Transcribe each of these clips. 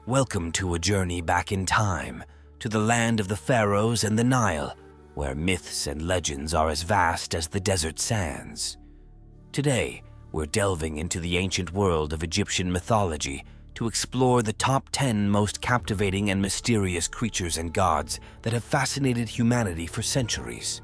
Welcome to a journey back in time, to the land of the pharaohs and the Nile, where myths and legends are as vast as the desert sands. Today, we're delving into the ancient world of Egyptian mythology to explore the top 10 most captivating and mysterious creatures and gods that have fascinated humanity for centuries.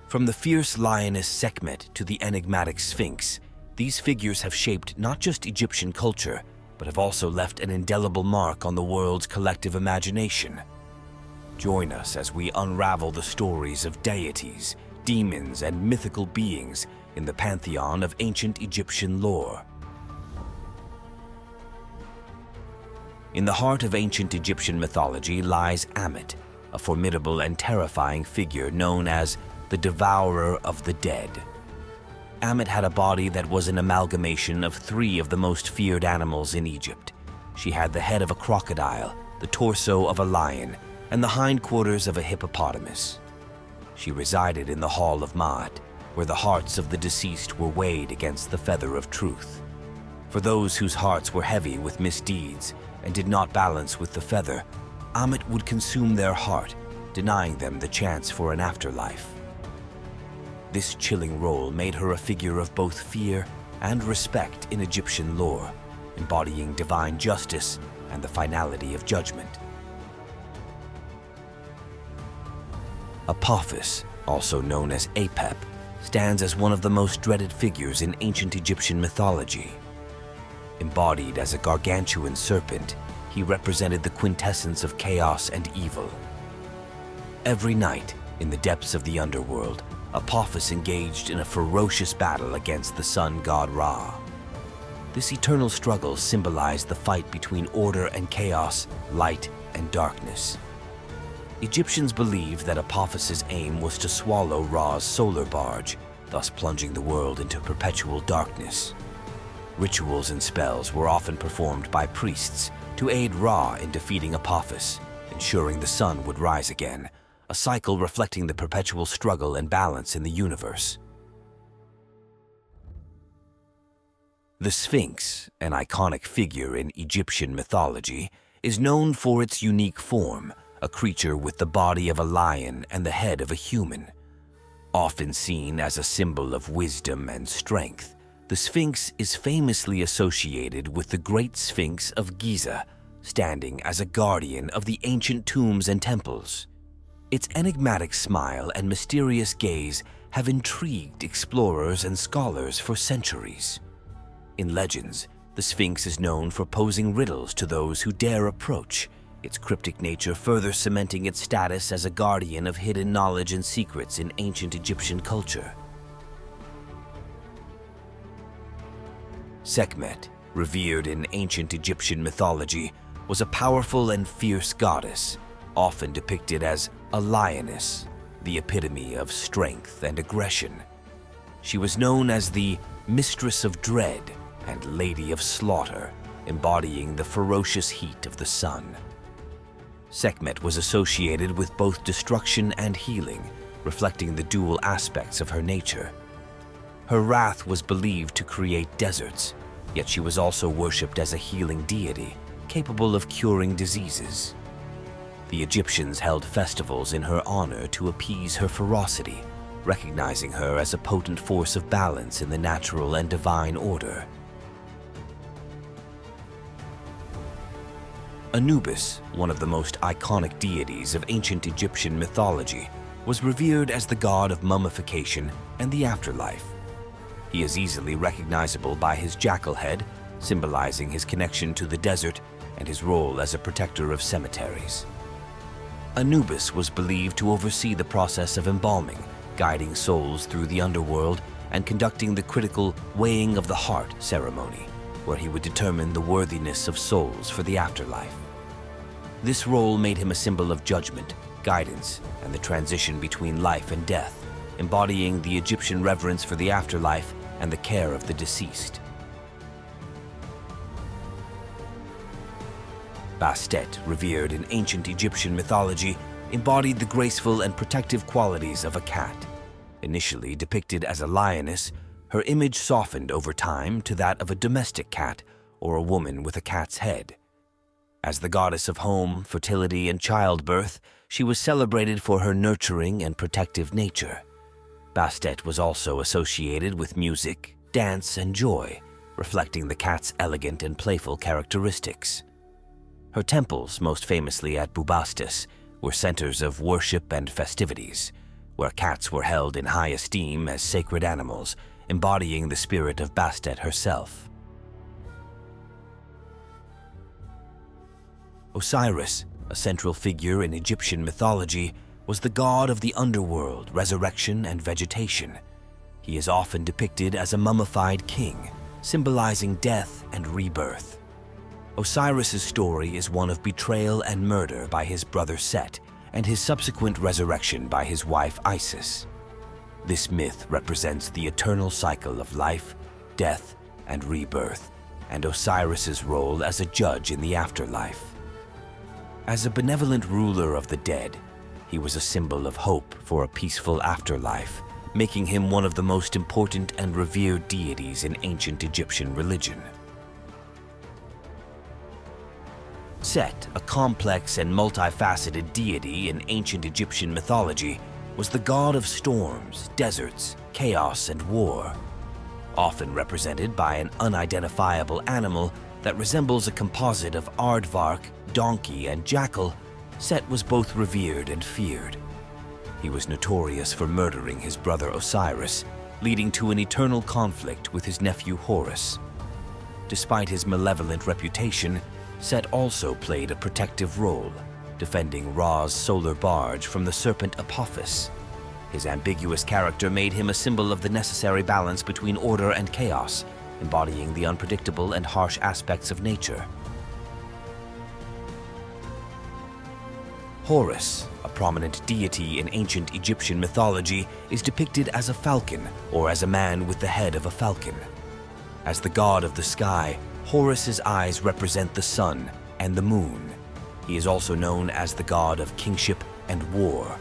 From the fierce lioness Sekhmet to the enigmatic Sphinx, these figures have shaped not just Egyptian culture, but have also left an indelible mark on the world's collective imagination. Join us as we unravel the stories of deities, demons, and mythical beings in the pantheon of ancient Egyptian lore. In the heart of ancient Egyptian mythology lies Ammit, a formidable and terrifying figure known as the devourer of the dead. Ammit had a body that was an amalgamation of 3 of the most feared animals in Egypt. She had the head of a crocodile, the torso of a lion, and the hindquarters of a hippopotamus. She resided in the Hall of Maat, where the hearts of the deceased were weighed against the feather of truth. For those whose hearts were heavy with misdeeds and did not balance with the feather, Ammit would consume their heart, denying them the chance for an afterlife. This chilling role made her a figure of both fear and respect in Egyptian lore, embodying divine justice and the finality of judgment. Apophis, also known as Apep, stands as one of the most dreaded figures in ancient Egyptian mythology. Embodied as a gargantuan serpent, he represented the quintessence of chaos and evil. Every night, in the depths of the underworld, Apophis engaged in a ferocious battle against the sun god Ra. This eternal struggle symbolized the fight between order and chaos, light and darkness. Egyptians believed that Apophis's aim was to swallow Ra's solar barge, thus plunging the world into perpetual darkness. Rituals and spells were often performed by priests to aid Ra in defeating Apophis, ensuring the sun would rise again, a cycle reflecting the perpetual struggle and balance in the universe. The Sphinx, an iconic figure in Egyptian mythology, is known for its unique form, a creature with the body of a lion and the head of a human. Often seen as a symbol of wisdom and strength, the Sphinx is famously associated with the Great Sphinx of Giza, standing as a guardian of the ancient tombs and temples. Its enigmatic smile and mysterious gaze have intrigued explorers and scholars for centuries. In legends, the Sphinx is known for posing riddles to those who dare approach, its cryptic nature further cementing its status as a guardian of hidden knowledge and secrets in ancient Egyptian culture. Sekhmet, revered in ancient Egyptian mythology, was a powerful and fierce goddess, often depicted as a lioness, the epitome of strength and aggression. She was known as the Mistress of Dread and Lady of Slaughter, embodying the ferocious heat of the sun. Sekhmet was associated with both destruction and healing, reflecting the dual aspects of her nature. Her wrath was believed to create deserts, yet she was also worshipped as a healing deity, capable of curing diseases. The Egyptians held festivals in her honor to appease her ferocity, recognizing her as a potent force of balance in the natural and divine order. Anubis, one of the most iconic deities of ancient Egyptian mythology, was revered as the god of mummification and the afterlife. He is easily recognizable by his jackal head, symbolizing his connection to the desert and his role as a protector of cemeteries. Anubis was believed to oversee the process of embalming, guiding souls through the underworld and conducting the critical weighing of the heart ceremony, where he would determine the worthiness of souls for the afterlife. This role made him a symbol of judgment, guidance, and the transition between life and death, embodying the Egyptian reverence for the afterlife and the care of the deceased. Bastet, revered in ancient Egyptian mythology, embodied the graceful and protective qualities of a cat. Initially depicted as a lioness, her image softened over time to that of a domestic cat or a woman with a cat's head. As the goddess of home, fertility, and childbirth, she was celebrated for her nurturing and protective nature. Bastet was also associated with music, dance, and joy, reflecting the cat's elegant and playful characteristics. Her temples, most famously at Bubastis, were centers of worship and festivities, where cats were held in high esteem as sacred animals, embodying the spirit of Bastet herself. Osiris, a central figure in Egyptian mythology, was the god of the underworld, resurrection, and vegetation. He is often depicted as a mummified king, symbolizing death and rebirth. Osiris's story is one of betrayal and murder by his brother Set, and his subsequent resurrection by his wife Isis. This myth represents the eternal cycle of life, death, and rebirth, and Osiris's role as a judge in the afterlife. As a benevolent ruler of the dead, he was a symbol of hope for a peaceful afterlife, making him one of the most important and revered deities in ancient Egyptian religion. Set, a complex and multifaceted deity in ancient Egyptian mythology, was the god of storms, deserts, chaos, and war. Often represented by an unidentifiable animal that resembles a composite of aardvark, donkey, and jackal, Set was both revered and feared. He was notorious for murdering his brother Osiris, leading to an eternal conflict with his nephew Horus. Despite his malevolent reputation, Set also played a protective role, defending Ra's solar barge from the serpent Apophis. His ambiguous character made him a symbol of the necessary balance between order and chaos, embodying the unpredictable and harsh aspects of nature. Horus, a prominent deity in ancient Egyptian mythology, is depicted as a falcon or as a man with the head of a falcon. As the god of the sky, Horus's eyes represent the sun and the moon. He is also known as the god of kingship and war.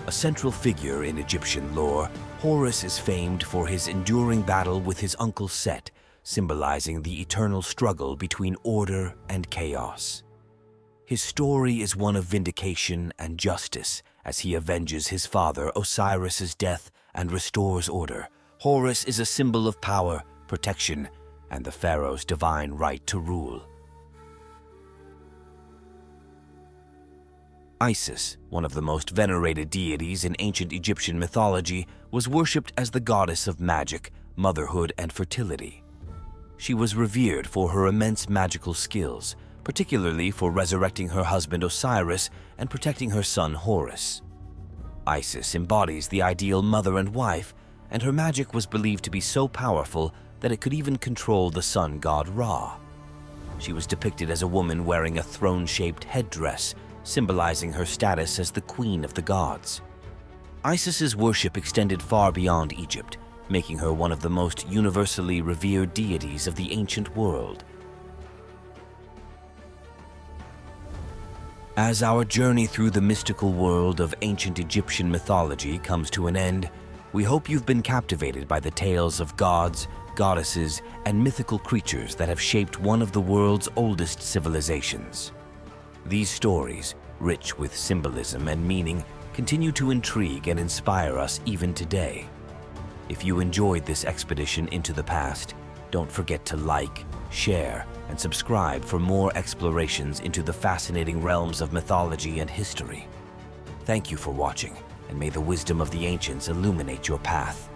A central figure in Egyptian lore, Horus is famed for his enduring battle with his uncle Set, symbolizing the eternal struggle between order and chaos. His story is one of vindication and justice as he avenges his father Osiris's death and restores order. Horus is a symbol of power, protection, and the pharaoh's divine right to rule. Isis, one of the most venerated deities in ancient Egyptian mythology, was worshipped as the goddess of magic, motherhood, and fertility. She was revered for her immense magical skills, particularly for resurrecting her husband Osiris and protecting her son Horus. Isis embodies the ideal mother and wife, and her magic was believed to be so powerful that it could even control the sun god Ra. She was depicted as a woman wearing a throne-shaped headdress, symbolizing her status as the queen of the gods. Isis's worship extended far beyond Egypt, making her one of the most universally revered deities of the ancient world. As our journey through the mystical world of ancient Egyptian mythology comes to an end, we hope you've been captivated by the tales of gods, goddesses, and mythical creatures that have shaped one of the world's oldest civilizations. These stories, rich with symbolism and meaning, continue to intrigue and inspire us even today. If you enjoyed this expedition into the past, don't forget to like, share, and subscribe for more explorations into the fascinating realms of mythology and history. Thank you for watching, and may the wisdom of the ancients illuminate your path.